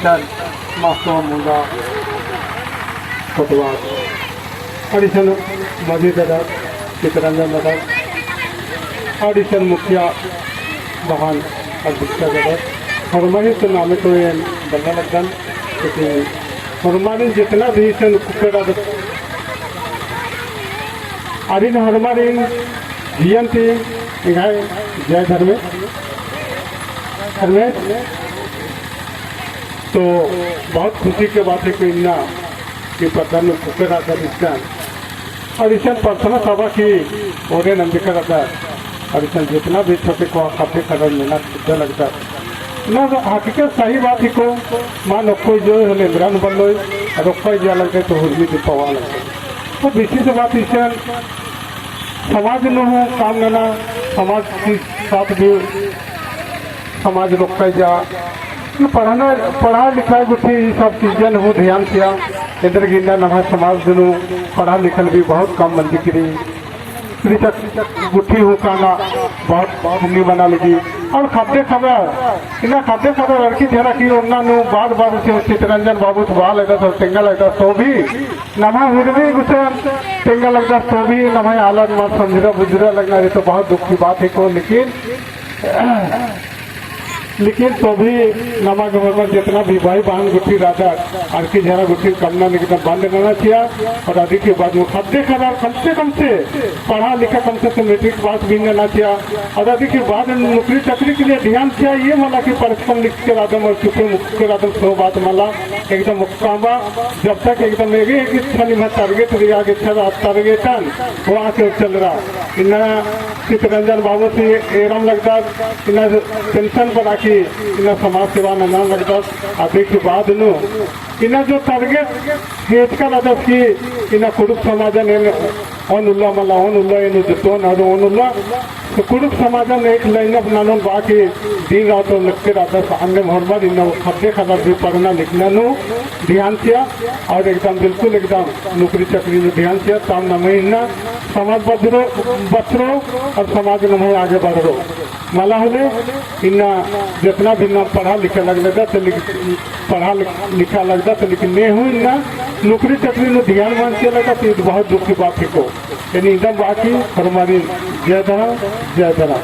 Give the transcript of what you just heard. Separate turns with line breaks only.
अधिष्ठान मास्टर मुंगा कोतवाल ऑडिशन मजी दादा चितरंजन दादा ऑडिशन मुखिया महान अध्यक्ष दादा हरमानी तो नामे तो ये बंदा लगन क्योंकि हरमानी जितना भी सन कुकड़ा आदिन हरमानी जीवन थी इन्हें जय धर्मेश तो बहुत खुशी के बात है कि इन्ना कि प्रधान में कुकड़ा का विज्ञान और इस प्रार्थना सभा की ओरे नंदिका रहता और इस जितना भी छोटे को काफी कदर मिलना सीधा लगता ना हकीकत सही बात ही को मान कोई जो है लेब्रान बन लो और कोई जा लगते तो हुर्मी दीपवा लगते तो विशेष बात इस समाज में है काम लेना समाज के साथ भी समाज रोक जा पढ़ा लिखा गुठी सब चीज़ें हो ध्यान किया इधर गिरना नवा समाज दोनों पढ़ा लिखल भी बहुत कम बंदी करी गुठी हो काना बहुत भूमि बना लगी और खाते खबर इन्हें खाते खबर लड़की जरा की उन्होंने बार बार उसे चितरंजन बाबू तो बाल लगता तो टेंगा लगता तो भी नमा हिरवी उसे टेंगा लगता तो भी नमा आलत मार समझरा बुजरा लगना ये तो बहुत दुख की बात है को लेकिन तो भी नमा गवर्नर जितना भी भाई बहन गुठी राजा और की जरा गुठी कमना निकल बंद करना चाहिए और अधिक के बाद वो खाद्य खबर कम से पढ़ा लिखा कम से मेट्रिक पास भी लेना चाहिए और अधिक के बाद नौकरी चाकरी के लिए ध्यान चाहिए ये मला कि परिश्रम लिख के राधम और चुके मुख के राधम सो बात मला एकदम मुक्काबा जब तक एकदम एक इच्छा नहीं टारगेट दिया टारगेटन वहाँ से चल रहा इन्हें चितरंजन बाबू से एरम लगता इन्हें पेंशन पर आके इन्हें समाज सेवा न लगता अभी के बाद नो इन्हें जो टारगेट हेज का लगता कि इन्हें कुरुक समाज ने ओनुल्ला मला ओनुल्ला इन्हें जितो ना ओनुल्ला तो कुरुक समाज ने एक लाइन अप नानों बाकी दिन रात तो लगते रहता सामने मोहम्मद इन्हें खाद्य खबर भी पढ़ना लिखना नो ध्यान किया और एकदम बिल्कुल एकदम नौकरी चाकरी में ध्यान किया ताम न महीना समाज बचरो और समाज में आगे बढ़ो मला होले इन्ना जितना भी ना पढ़ा लिखा लगता तो पढ़ा लिखा लगता तो लेकिन नहीं हुई ना नौकरी चाकरी में ध्यान मान के लगा तो बहुत दुख की बात है को यानी एकदम बाकी हमारी जय धरा